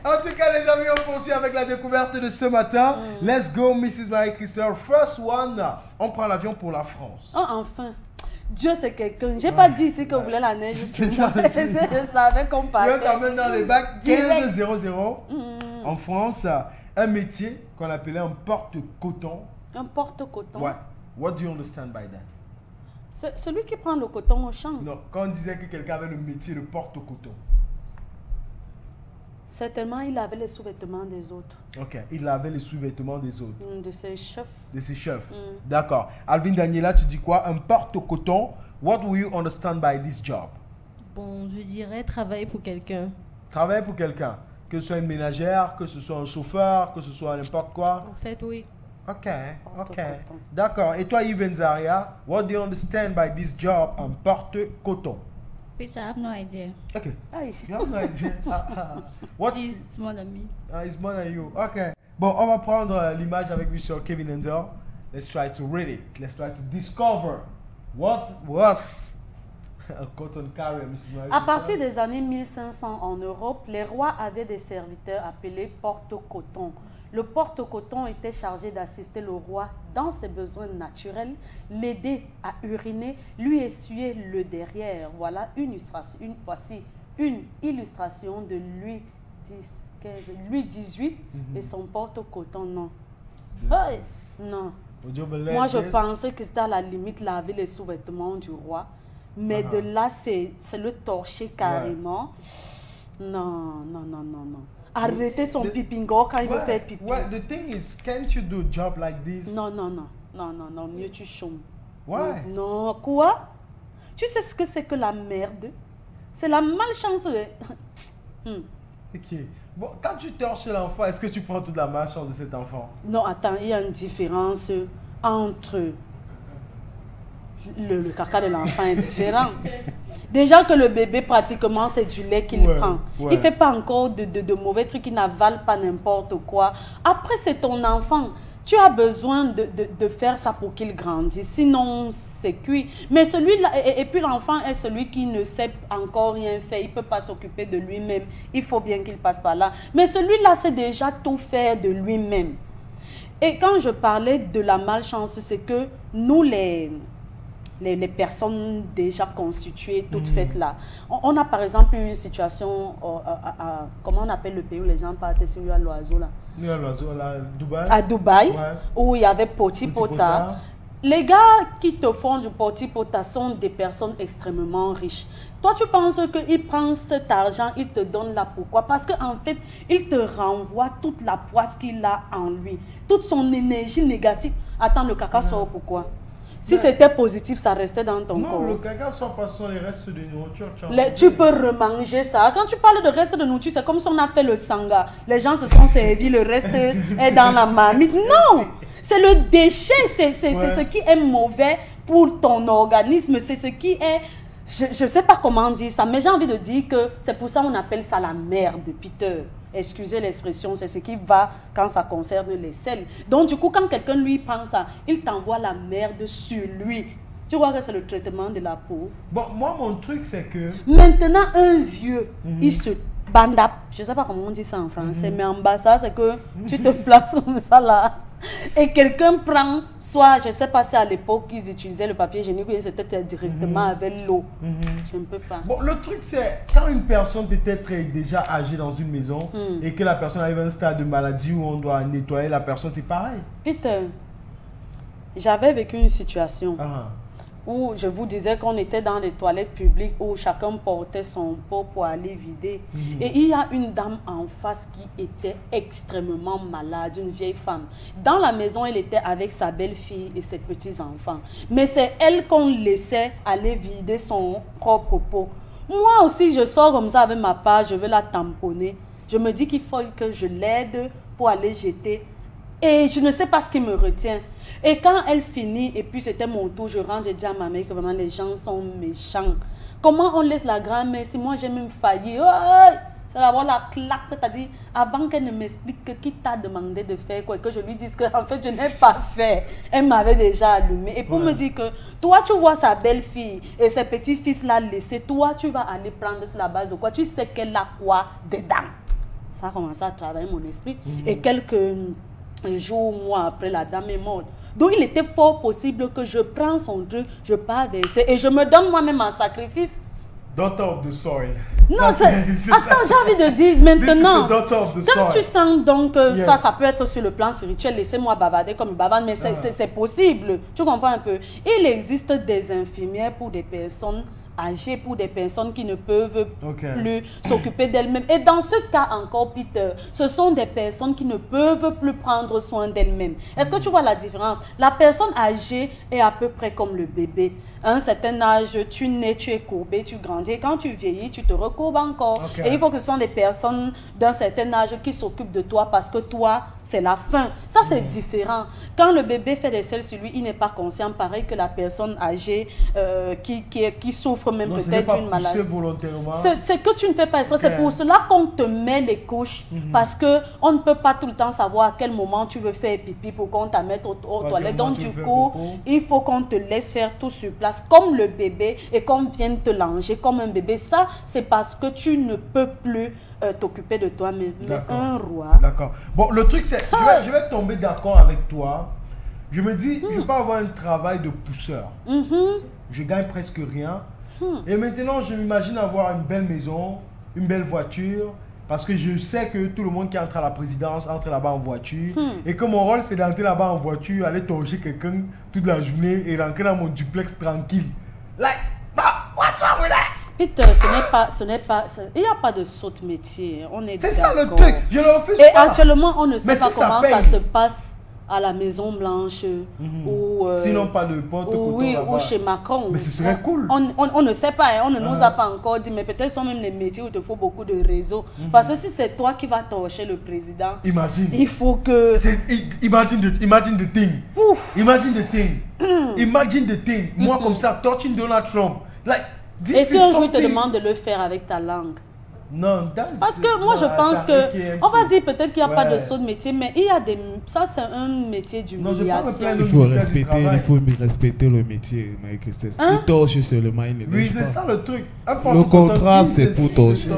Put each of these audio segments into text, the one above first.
En tout cas, les amis, on poursuit avec la découverte de ce matin. Let's go, Mrs. Marie-Christelle. First one, on prend l'avion pour la France. Oh, enfin. Dieu, c'est quelqu'un. J'ai pas dit ici que vous voulez la neige. C'est ça. Je savais qu'on parlait. On t'emmène dans les bacs 15-0-0 en France. Un métier qu'on appelait un porte-coton. Un porte-coton. Ouais. What do you understand by that? C'est celui qui prend le coton au champ. Non, quand on disait que quelqu'un avait le métier de porte-coton. Certainement, il avait les sous-vêtements des autres. Ok, il avait les sous-vêtements des autres. De ses chefs. De ses chefs. D'accord. Alvin Daniela, tu dis quoi? Un porte-coton. What will you understand by this job? Bon, je dirais travailler pour quelqu'un. Travailler pour quelqu'un. Que ce soit une ménagère, que ce soit un chauffeur, que ce soit n'importe quoi. En fait, oui. Ok, ok. Porte-coton. D'accord. Et toi, Yves Zaria, what do you understand by this job? Un porte-coton. Please, I have no idea. Ok. Aïe. You have no idea. What? He's more than me. It's more than you. Ok. Bon, on va prendre l'image avec Mr. Kevin Ender. Let's try to read it. Let's try to discover what was a cotton carrier, Mrs. Marie. À partir des années 1500 en Europe, les rois avaient des serviteurs appelés porte-coton. Le porte-coton était chargé d'assister le roi dans ses besoins naturels, l'aider à uriner, lui essuyer le derrière. Voilà voici une illustration de Louis XVIII et son porte-coton. Non. Hey, non. Moi, je pensais que c'était à la limite laver les sous-vêtements du roi. Mais de là, c'est le torcher carrément. Non, non, non, non, non. Arrêter son pipingo quand il veut faire pipi. Well, the thing is, can't you do a job like this? Non, non, non. Non, non, non. Mieux tu chômes. Why? Non, quoi? Tu sais ce que c'est que la merde? C'est la malchance. Ok. Bon, quand tu torches l'enfant, est-ce que tu prends toute la malchance de cet enfant? Non, attends, il y a une différence entre... Le caca de l'enfant est différent. Déjà que le bébé, pratiquement, c'est du lait qu'il prend. Il ne fait pas encore de mauvais trucs, il n'avale pas n'importe quoi. Après, c'est ton enfant. Tu as besoin de faire ça pour qu'il grandisse. Sinon, c'est cuit. Mais celui-là, et puis l'enfant est celui qui ne sait encore rien faire. Il ne peut pas s'occuper de lui-même. Il faut bien qu'il passe par là. Mais celui-là, c'est déjà tout faire de lui-même. Et quand je parlais de la malchance, c'est que nous, les personnes déjà constituées, toutes faites là. On a par exemple une situation, comment on appelle le pays où les gens partent sur l'oiseau là? L'oiseau, là, Dubaï. À Dubaï, où il y avait Poti-Pota. Les gars qui te font du Poti-Pota sont des personnes extrêmement riches. Toi, tu penses qu'il prend cet argent, il te donne là pourquoi? Parce qu'en fait, il te renvoie toute la poisse qu'il a en lui, toute son énergie négative. Attends, le caca sort pourquoi? Si c'était positif, ça restait dans ton corps. Non, le caca sort pas sur les restes de nourriture. Tu peux remanger ça. Quand tu parles de reste de nourriture, c'est comme si on a fait le sanga. Les gens se sont servis, le reste est dans la marmite. Non! C'est le déchet, c'est ce qui est mauvais pour ton organisme. C'est ce qui est... Je ne sais pas comment dire ça, mais j'ai envie de dire que c'est pour ça qu'on appelle ça la merde, Peter. Excusez l'expression, c'est ce qui va quand ça concerne les selles. Donc du coup, quand quelqu'un lui prend ça, il t'envoie la merde sur lui. Tu vois que c'est le traitement de la peau. Bon, moi, mon truc, c'est que... Maintenant, un vieux, il se bande up. Je ne sais pas comment on dit ça en français, mais en bas, ça, c'est que tu te places comme ça là. Et quelqu'un prend, soit, je ne sais pas si à l'époque, ils utilisaient le papier hygiénique, ou c'était directement avec l'eau. Je ne peux pas. Bon, le truc, c'est quand une personne peut-être est déjà âgée dans une maison et que la personne arrive à un stade de maladie où on doit nettoyer la personne, c'est pareil. Peter, j'avais vécu une situation où je vous disais qu'on était dans les toilettes publiques où chacun portait son pot pour aller vider. Et il y a une dame en face qui était extrêmement malade, une vieille femme. Dans la maison, elle était avec sa belle-fille et ses petits-enfants. Mais c'est elle qu'on laissait aller vider son propre pot. Moi aussi, je sors comme ça avec ma part, je veux la tamponner. Je me dis qu'il faut que je l'aide pour aller jeter. Et je ne sais pas ce qui me retient. Et quand elle finit, et puis c'était mon tour, je rentre, je dis à ma mère que vraiment les gens sont méchants. Comment on laisse la grand-mère? Si moi j'ai même failli, c'est d'avoir la claque, c'est-à-dire avant qu'elle ne m'explique que qui t'a demandé de faire quoi, que je lui dise que en fait je n'ai pas fait. Elle m'avait déjà allumé. Et pour me dire que toi tu vois sa belle-fille et ses petits-fils là laissés, toi tu vas aller prendre sur la base de quoi? Tu sais qu'elle a quoi dedans? Ça a commencé à travailler mon esprit. Et quelques jours, mois après, la dame est morte. Donc, il était fort possible que je prenne son truc, je pars verser et je me donne moi-même en sacrifice. Daughter of the soil. Non, attends, j'ai envie de dire maintenant, quand tu sens donc ça peut être sur le plan spirituel, laissez-moi bavarder comme une bavarde, mais c'est possible, tu comprends un peu. Il existe des infirmières pour des personnes âgées, pour des personnes qui ne peuvent plus s'occuper d'elles-mêmes. Et dans ce cas encore, Peter, ce sont des personnes qui ne peuvent plus prendre soin d'elles-mêmes. Est-ce que tu vois la différence? La personne âgée est à peu près comme le bébé. À un certain âge, tu nais, tu es courbé, tu grandis. Et quand tu vieillis, tu te recourbes encore. Et il faut que ce sont des personnes d'un certain âge qui s'occupent de toi parce que toi, c'est la fin. Ça, c'est différent. Quand le bébé fait des selles sur lui, il n'est pas conscient, pareil que la personne âgée qui souffre même peut-être d'une maladie. C'est que tu ne fais pas exprès. C'est pour cela qu'on te met les couches. Parce qu'on ne peut pas tout le temps savoir à quel moment tu veux faire pipi pour qu'on t'amette aux toilettes. Donc, du coup, il faut qu'on te laisse faire tout sur place. Comme le bébé et qu'on vienne te langer comme un bébé. Ça, c'est parce que tu ne peux plus t'occuper de toi, mais un roi. D'accord. Bon, le truc, c'est, je vais tomber d'accord avec toi. Je me dis, je peux avoir un travail de pousseur. Je gagne presque rien. Et maintenant, je m'imagine avoir une belle maison, une belle voiture. Parce que je sais que tout le monde qui entre à la présidence entre là-bas en voiture. Et que mon rôle, c'est d'entrer là-bas en voiture, aller torcher quelqu'un toute la journée et rentrer dans mon duplex tranquille. Like, what's wrong with that? Peter, il n'y a pas de saut de métier. C'est ça le truc, je le refuse pas. Et actuellement, on ne sait pas comment ça se passe à la Maison Blanche ou sinon pas le porte-coton ou chez Macron. Mais ce serait cool. On ne sait pas, on ne nous a pas encore dit, mais peut-être sont même les métiers où il te faut beaucoup de réseaux. Parce que si c'est toi qui vas torcher le président, imagine. Il faut que... Imagine the thing. Ouf. Imagine the thing. Imagine the thing. Moi comme ça, torching Donald Trump. Like, et si un jour il te demande de le faire avec ta langue? Non, parce que moi je pense que on va dire peut-être qu'il n'y a pas de saut de métier, mais il y a des, ça c'est un métier d'humiliation. Il faut respecter le métier, Marie-Christelle. Il torche seulement, il ne oui, c'est ça le truc. Le contrat c'est pour torcher.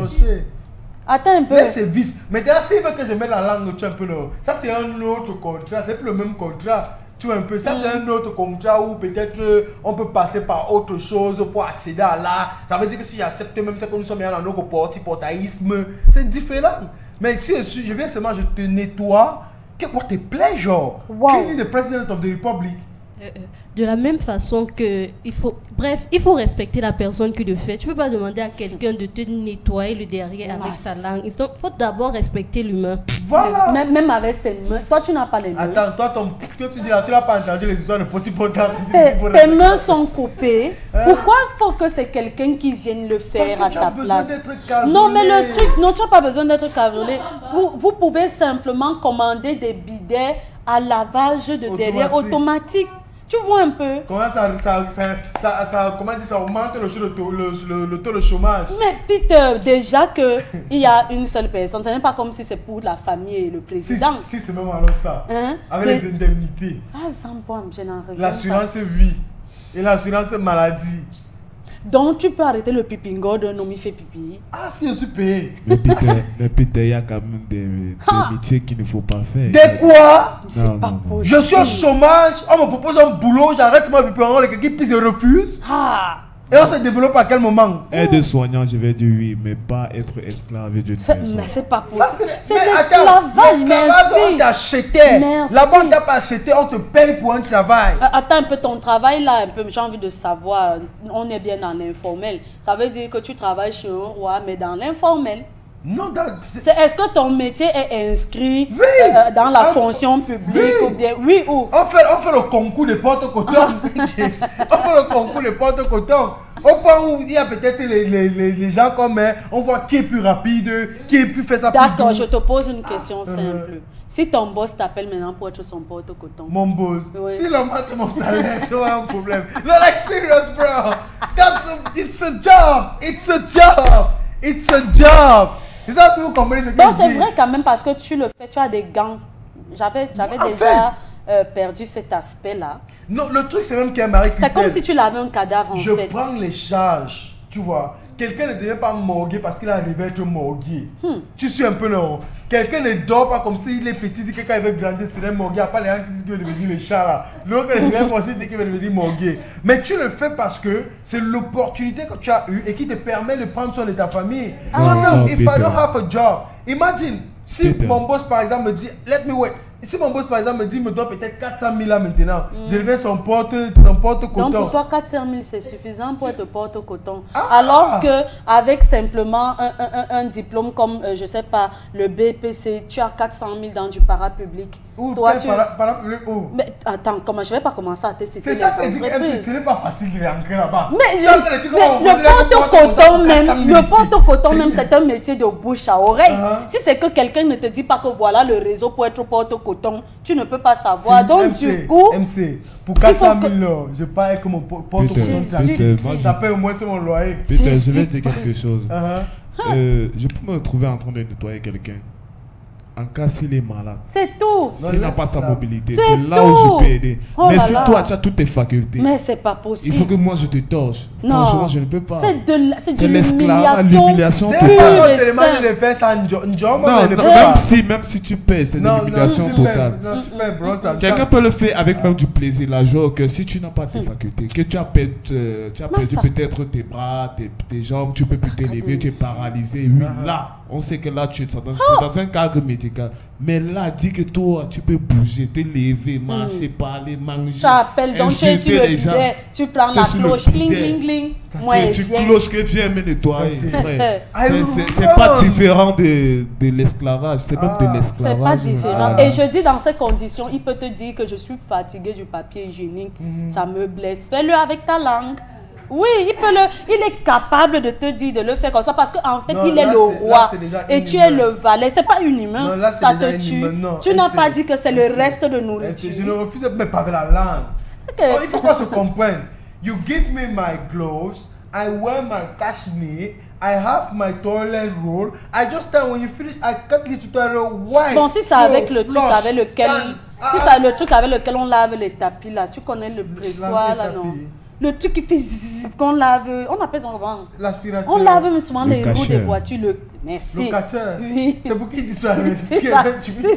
Attends un peu. Là c'est vice. Maintenant s'il veut que je mette la langue, tu un peu là. Ça c'est un autre contrat, c'est plus le même contrat. Tu vois un peu, ça c'est un autre contrat où peut-être on peut passer par autre chose pour accéder à là. Ça veut dire que si j'accepte même ça que nous sommes dans notre portaïsme, c'est différent. Mais si je viens seulement, je te nettoie, what a pleasure. Killing the president of the republic. De la même façon que il faut respecter la personne qui le fait. Tu peux pas demander à quelqu'un de te nettoyer le derrière avec sa langue. Il faut d'abord respecter l'humain. Voilà. Même avec ses mains. Toi, tu n'as pas les mains. Attends, toi, que tu dis là, tu n'as pas entendu les histoires de petits potards. Tes mains sont coupées. Pourquoi il faut que c'est quelqu'un qui vienne le faire à ta place? Non, mais le truc, non, tu n'as pas besoin d'être cabriolet. Vous pouvez simplement commander des bidets à lavage de derrière automatique. Tu vois un peu. Comment ça augmente le taux de chômage. Mais Peter, déjà qu'il y a une seule personne, ce n'est pas comme si c'est pour la famille et le président. Si c'est même alors ça, avec les indemnités. L'assurance vie et l'assurance maladie. Donc tu peux arrêter le pipingo d'un homme qui fait pipi. Ah, si je suis payé. Mais Peter, il y a quand même des métiers qu'il ne faut pas faire. Des quoi? C'est pas possible. Je suis au chômage, on me propose un boulot, j'arrête ma pipi, quelqu'un puis je refuse. Et on se développe à quel moment? Aide-soignant, je vais dire oui, mais pas être esclave d'une personne. Mais c'est pas possible. C'est l'esclavage. On t'achetait. Là-bas, on t'a pas acheté, on te paye pour un travail. Attends un peu ton travail là, un peu, j'ai envie de savoir. On est bien dans l'informel. Ça veut dire que tu travailles chez un roi, mais dans l'informel. Non, est-ce que ton métier est inscrit dans la fonction publique ou bien oui ou on fait le concours de porte-coton. On fait le concours de porte-coton. Au point où il y a peut-être les gens comme on voit qui est plus rapide, qui est plus fait ça. D'accord, je te pose une question simple. Si ton boss t'appelle maintenant pour être son porte-coton. Mon boss. Si l'on m'a mon salaire, c'est pas un problème. No, like serious, bro. It's a job. It's a job. It's a job. C'est ça que vous comprenez ce que bon, c'est vrai quand même parce que tu le fais, tu as des gants. J'avais déjà perdu cet aspect-là. Non, le truc c'est même qu'il y a Marie-Christelle. C'est comme si tu lavais un cadavre en fait. Je prends les charges, tu vois. quelqu'un ne devient pas morgué parce qu'il arrive à être morgué. Tu suis un peu non. Quelqu'un ne dort pas comme s'il est petit, dit que quand il veut grandir, c'est un morgué. À part les gens qui disent qu'il veut devenir le chat là. L'autre il vient penser qu'il veut devenir morgué. Mais tu le fais parce que c'est l'opportunité que tu as eue et qui te permet de prendre soin de ta famille. So now, if I don't have a job, imagine si mon boss par exemple me dit, let me wait. Si mon boss par exemple me dit, me doit peut-être 400 000 là maintenant, je deviens son porte-coton. Donc pour toi, 400 000 c'est suffisant pour être porte-coton. Alors que avec simplement un diplôme comme, je sais pas, le BPC, tu as 400 000 dans du parapublic. Toi, parapublic où? Mais attends, comment je vais pas commencer à te citer les entreprises. C'est ça que dit que ce n'est pas facile de rentrer là-bas. Mais le porte-coton même, c'est un métier de bouche à oreille. Si c'est que quelqu'un ne te dit pas que voilà le réseau pour être porte-coton, tu ne peux pas savoir. Donc du coup, MC, pour 400 000 je parle que mon porte-coton, ça paye au moins sur mon loyer. Peter, je vais te dire quelque chose. Je peux me retrouver en train de nettoyer quelqu'un. En cas s'il est malade. C'est tout. S'il n'a pas sa mobilité, c'est là où je peux aider. Mais si toi tu as toutes tes facultés. Mais c'est pas possible. Il faut que moi je te torche. Franchement, je ne peux pas. C'est de l'humiliation. C'est pas tellement de le faire sans job. Non, même si tu payes, c'est de l'humiliation totale. Quelqu'un peut le faire avec même du plaisir. Là, genre que si tu n'as pas tes facultés, que tu as perdu peut-être tes bras, tes jambes, tu peux plus t'élever, tu es paralysé. Oui, là, on sait que là tu es dans un cadre médical. Mais là, dis que toi, tu peux bouger, te lever, marcher, parler, manger. Tu appelles, donc tu es sur le bidet, tu prends la cloche, cling, cling, cling. Tu cloches que viens me nettoyer, frère. C'est pas différent de l'esclavage, c'est même de l'esclavage. C'est pas différent. Et je dis dans ces conditions, il peut te dire que je suis fatigué du papier hygiénique, ça me blesse. Fais-le avec ta langue. Oui, il est capable de te dire de le faire comme ça parce qu'en fait, il est le roi et tu es le valet. C'est pas une humain, ça te tue. Tu n'as pas dit que c'est le reste de nourriture. Je ne refuse mais pas avec la langue. Il faut qu'on se comprenne. You give me my clothes, I wear my cashmere, I have my toilet roll. I just tell when you finish, I cut the tutorial white. Bon, si c'est avec le truc avec lequel, si c'est le truc avec lequel on lave les tapis là, tu connais le pressoir là, non? Le truc qui fait zzzz, qu'on lave, on appelle ça comment? L'aspirateur. On lave même souvent les roues des voitures. Merci. Le catcheur. Oui. C'est pour qu'il disparaisse. C'est ça, c'est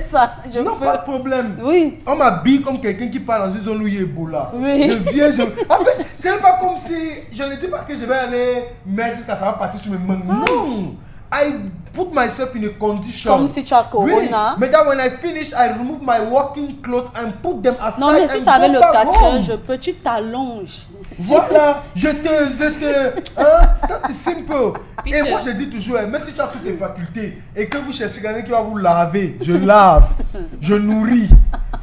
ça. Pas de problème. Oui. On m'habille comme quelqu'un qui parle dans une zone où il y a Ebola. Oui. Je viens, en fait, c'est pas comme si, je ne dis pas que je vais aller mettre jusqu'à ça va partir sur mes mains. Non. I put myself in a condition. Comme si tu as corona. Mais then when I finish, I remove my working clothes and put them aside. Non, mais si ça avait le catcheur, je peux, tu t'allonges. Voilà, c'est simple. Et moi je dis toujours, même si tu as toutes tes facultés et que vous cherchez quelqu'un qui va vous laver, je lave, je nourris.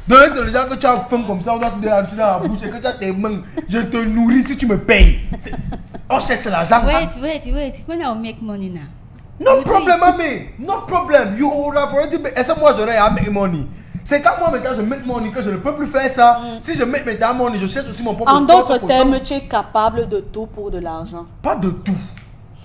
Donc c'est le genre que tu as faim comme ça, on doit te donner dans la bouche et que tu as tes mains, je te nourris si tu me payes. On cherche l'argent. Wait, when I make money now. No problem, mommy. No problem. You would have already made. Et ça, moi, j'aurais à make money. C'est quand moi, maintenant, je make money que je ne peux plus faire ça. Si je make maintenant money, je cherche aussi mon propre. En d'autres termes, tu es capable de tout pour de l'argent. Pas de tout.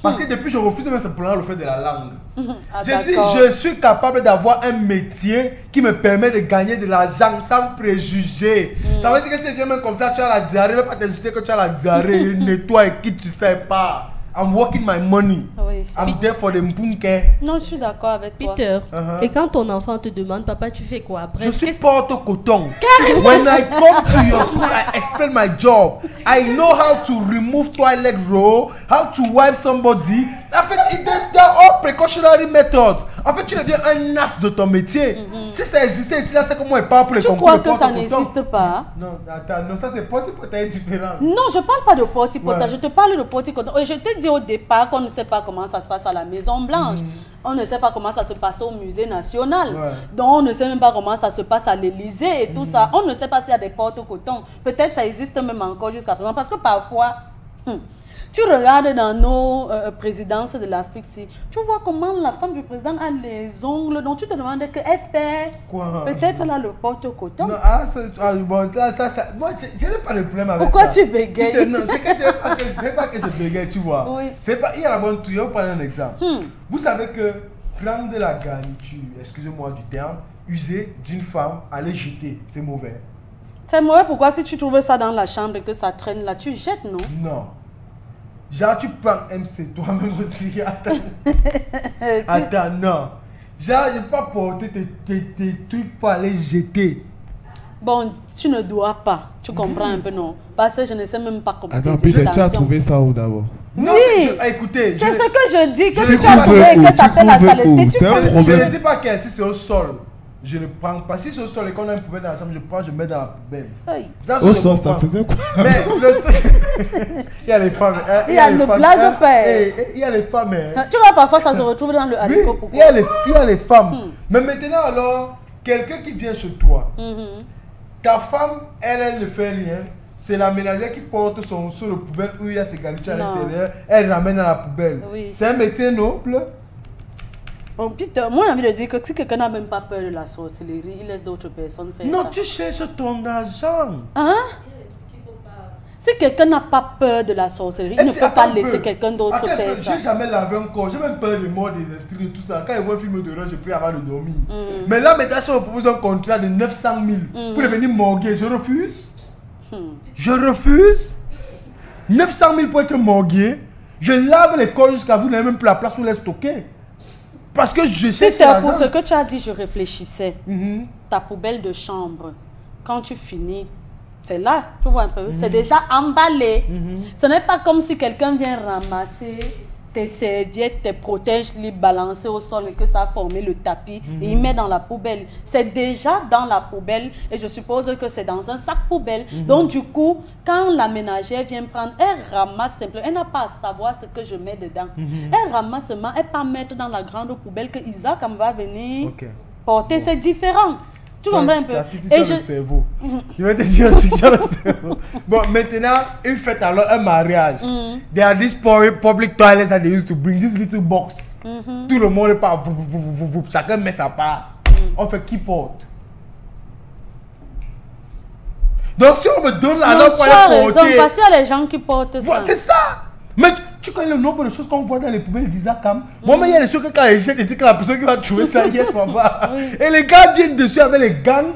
Parce que depuis, je refuse même simplement le fait de la langue. J'ai dit, je suis capable d'avoir un métier qui me permet de gagner de l'argent sans préjugés. Ça veut dire que si tu es même comme ça, tu as la diarrhée, ne vais pas t'insulter que tu as la diarrhée, nettoie et quitte, tu sais pas. I'm working my money. Oui, I'm there for the mpunke. Non, je suis d'accord avec toi. Peter, et quand ton enfant te demande, papa, tu fais quoi après? Je suis porte-coton. When I come to your school, I explain my job. I know how to remove toilet roll, how to wipe somebody. En fait, there are all precautionary methods. En fait, tu deviens un as de ton métier. Si ça existait ici, là, c'est comme moi, pas pour les concours. Tu crois que ça n'existe pas? Non, attends, non, ça c'est porte-potage différent. Non, je parle pas de porte-potage, je te parle de porte-coton. Et je t'ai dit au départ qu'on ne sait pas comment ça se passe à la Maison Blanche. On ne sait pas comment ça se passe au Musée National. Donc, on ne sait même pas comment ça se passe à l'Élysée et tout ça. On ne sait pas s'il y a des porte-coton. Peut-être ça existe même encore jusqu'à présent. Parce que parfois... Tu regardes dans nos présidences de l'Afrique, tu vois comment la femme du président a les ongles, donc tu te demandes qu'elle fait. Quoi? Peut-être là le porte-coton. Non, bon, ça, moi, je n'ai pas de problème avec Pourquoi ça. tu bégayes? Non, c'est que je sais pas que je bégaye, tu vois. Oui. Il y a la bonne truc, je vais vous prendre un exemple. Vous savez que prendre de la garniture, excusez-moi du terme, usée d'une femme, aller jeter, c'est mauvais. C'est mauvais pourquoi? Si tu trouves ça dans la chambre et que ça traîne là, tu jettes, non? Non. Genre, tu prends MC toi-même aussi. Attends, non. Genre, je ne peux pas porter tes trucs pour aller jeter. Bon, tu ne dois pas. Tu comprends un peu, non? Parce que je ne sais même pas comment. Attends, Peter, tu as trouvé ça où d'abord? Non, oui. Écoutez. C'est ce que je dis, que tu as trouvé, que ça fait la saleté. Je ne dis pas que si c'est au sol, je ne prends pas. Si c'est au sol et qu'on a une poubelle dans la chambre, je prends, je mets dans la poubelle. Ça, au sol, ça faisait quoi? Mais le truc... Il y a les femmes. Il y a une blague père. Il y a les femmes. Tu vois, parfois ça se retrouve dans le haricot. Pourquoi? Il y a les femmes. Mais maintenant, alors, quelqu'un qui vient chez toi, ta femme, elle ne fait rien. C'est la ménagère qui porte son sur le poubelle où il y a ses galitos à l'intérieur. Elle ramène dans la poubelle. Oui. C'est un métier noble. Bon, Peter, moi j'ai envie de dire que si quelqu'un n'a même pas peur de la sorcellerie, il laisse d'autres personnes faire ça. Non, tu cherches ton argent. Hein? Si quelqu'un n'a pas peur de la sorcellerie, il ne peut pas laisser quelqu'un d'autre faire ça. J'ai jamais lavé un corps, j'ai même peur des morts, des esprits, de tout ça. Quand je vois un film d'horreur, je prie avant de dormir. Mais là, maintenant, si on me propose un contrat de 900 000 pour devenir morguer, je refuse. Je refuse. 900 000 pour être morguer. Je lave les corps jusqu'à vous n'avez même plus la place où les stocker. Parce que je cherche l'argent. Pour ce que tu as dit, je réfléchissais. Ta poubelle de chambre, quand tu finis, c'est là, tu vois un peu, c'est déjà emballé. Ce n'est pas comme si quelqu'un vient ramasser tes serviettes, tes protèges, les balancer au sol et que ça a formé le tapis et il met dans la poubelle. C'est déjà dans la poubelle et je suppose que c'est dans un sac poubelle. Donc du coup, quand la ménagère vient prendre, elle ramasse simplement, elle n'a pas à savoir ce que je mets dedans. Elle ramasse seulement, elle pas mettre dans la grande poubelle que Isaac va venir porter. C'est différent. Tu comprends un peu? Et je... le cerveau. Je vais te dire un truc sur le cerveau. Bon, maintenant, une fête alors, un mariage. There are these public toilets that they used to bring, this little box. Tout le monde part, chacun met sa part. On fait qui porte? Donc si on me donne l'argent pour aller porter... parce qu'il y a les gens qui portent ça. C'est ça. Mais tu connais le nombre de choses qu'on voit dans les poubelles d'Isakam. Moi, il y a des choses que quand je jette, que la personne qui va trouver ça, yes, papa. Et les gars viennent dessus avec les gants.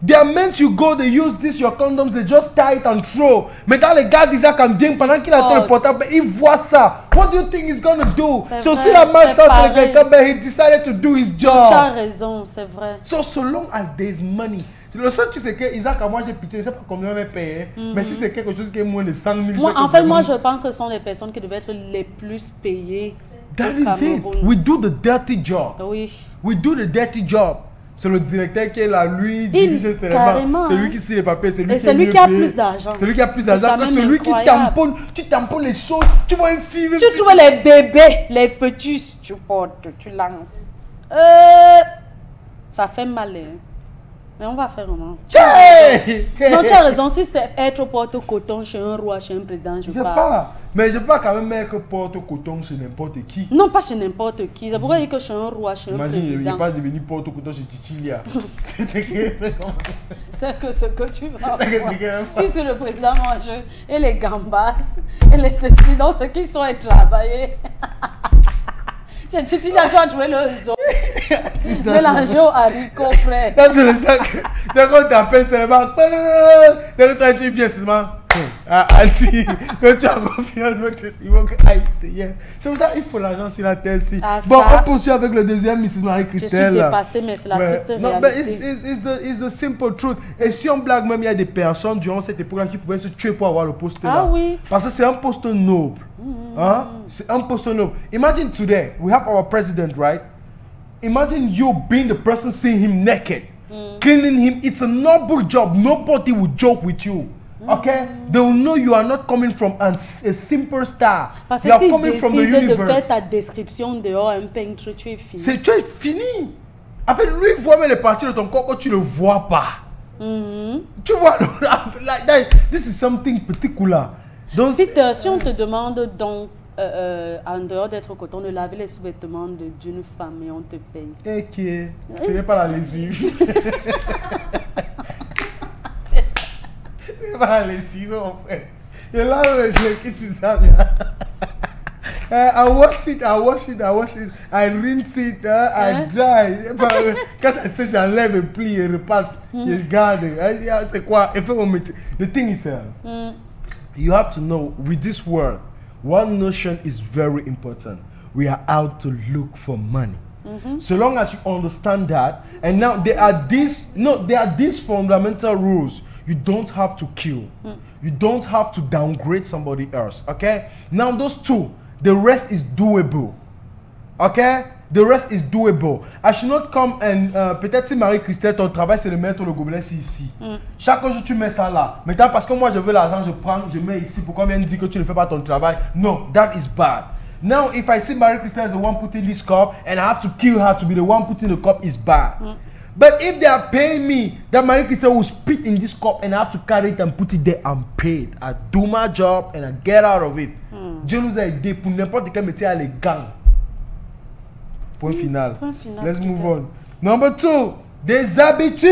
They are meant to go, they use this, your condoms, they just tie it and throw. Mais dans les gars d'Isakam viennent, pendant qu'il a le portable, il voit ça. What do you think he's gonna do? So si la malchance de quelqu'un, he decided to do his job. Tu as raison, c'est vrai. So long as there's money. Le seul truc, c'est que Isaac, moi j'ai pitié, je ne sais pas combien on est payé, mais si c'est quelque chose qui est moins de 100 000... Moi, en fait, moi je pense que ce sont les personnes qui devaient être les plus payées. That is it. We do the dirty job. Oui. We do the dirty job. C'est le directeur qui est là, lui, dirige le cinéma. C'est lui qui signe les papiers, c'est lui qui c'est lui qui a plus d'argent. C'est lui qui a plus d'argent que celui qui tamponne. Tu tamponnes les choses, tu vois une fille... Tu trouves les bébés, les fœtus, tu portes, tu lances. Ça fait mal, hein. Mais on va faire comment? Non, tu as raison. Si c'est être porte-coton chez un roi, chez un président, je sais pas. Mais je ne peux pas quand même mettre porte-coton chez n'importe qui. Non, pas chez n'importe qui. C'est pourquoi il dit que chez un roi, chez un président. Imagine, il n'est pas devenu porte-coton chez Chichilia. C'est ce que tu vas voir. Puisque le président mange et les gambas et les ceci, donc ceux qui sont travaillés. J'ai dit, tu as trouvé le zoo. Mélangé au haricot frais. C'est le genre que, dès qu'on t'appelle seulement, dès que tu viens seulement, anti, quand tu as confiance, ils vont que, aïe, c'est pour ça qu'il faut l'argent sur la tête. Bon, on poursuit avec le deuxième, Mrs. Marie-Christelle. Je suis dépassée, mais c'est la triste réalité. Non, mais it's the simple truth. Et si on blague, même il y a des personnes durant cette époque-là qui pouvaient se tuer pour avoir le poste là. Ah oui. Parce que c'est un poste noble. Hein? C'est un poste noble. Imagine today, we have our president, right? Imagine you being the person seeing him naked, cleaning him. It's a noble job. Nobody will joke with you. Okay? They will know you are not coming from a simple star. Parce que you are coming from the universe. De faire ta description dehors, un peintre, tu es fini. Tu es fini. En fait, lui voit même les parties de ton corps que tu ne le vois pas. Tu vois, like, this is something particular. Donc, Peter, si on te demande donc, en dehors d'être coton, de laver les sous-vêtements d'une femme et on te paye. Ok, ce n'est pas la lessive. C'est pas la lessive, en fait. Et là, je quitte ça. I wash it, I rinse it, I dry. Quand ça sèche, j'enlève et plie et repasse. Je garde. C'est quoi? Et fait mon métier. The thing is, you have to know, with this world, one notion is very important. We are out to look for money. So long as you understand that, and now there are these fundamental rules. You don't have to kill. You don't have to downgrade somebody else. Okay? Now those two, the rest is doable. Okay? The rest is doable. I should not come and peut-être si Marie-Christelle, ton travail c'est de mettre le gobelet ici. Chaque jour tu mets ça là. Maintenant parce que moi je veux l'argent, je prends, je mets ici. Pourquoi on dit que tu ne fais pas ton travail? No, that is bad. Now if I see Marie-Christelle as the one putting this cup and I have to kill her to be the one putting the cup, is bad. But if they are paying me, that Marie-Christelle will spit in this cup and I have to carry it and put it there, I'm paid. I do my job and I get out of it. Dieu nous a aidés pour n'importe quel métier à les gangs. Point final. Point final. Let's move on. Number 2, des habitudes.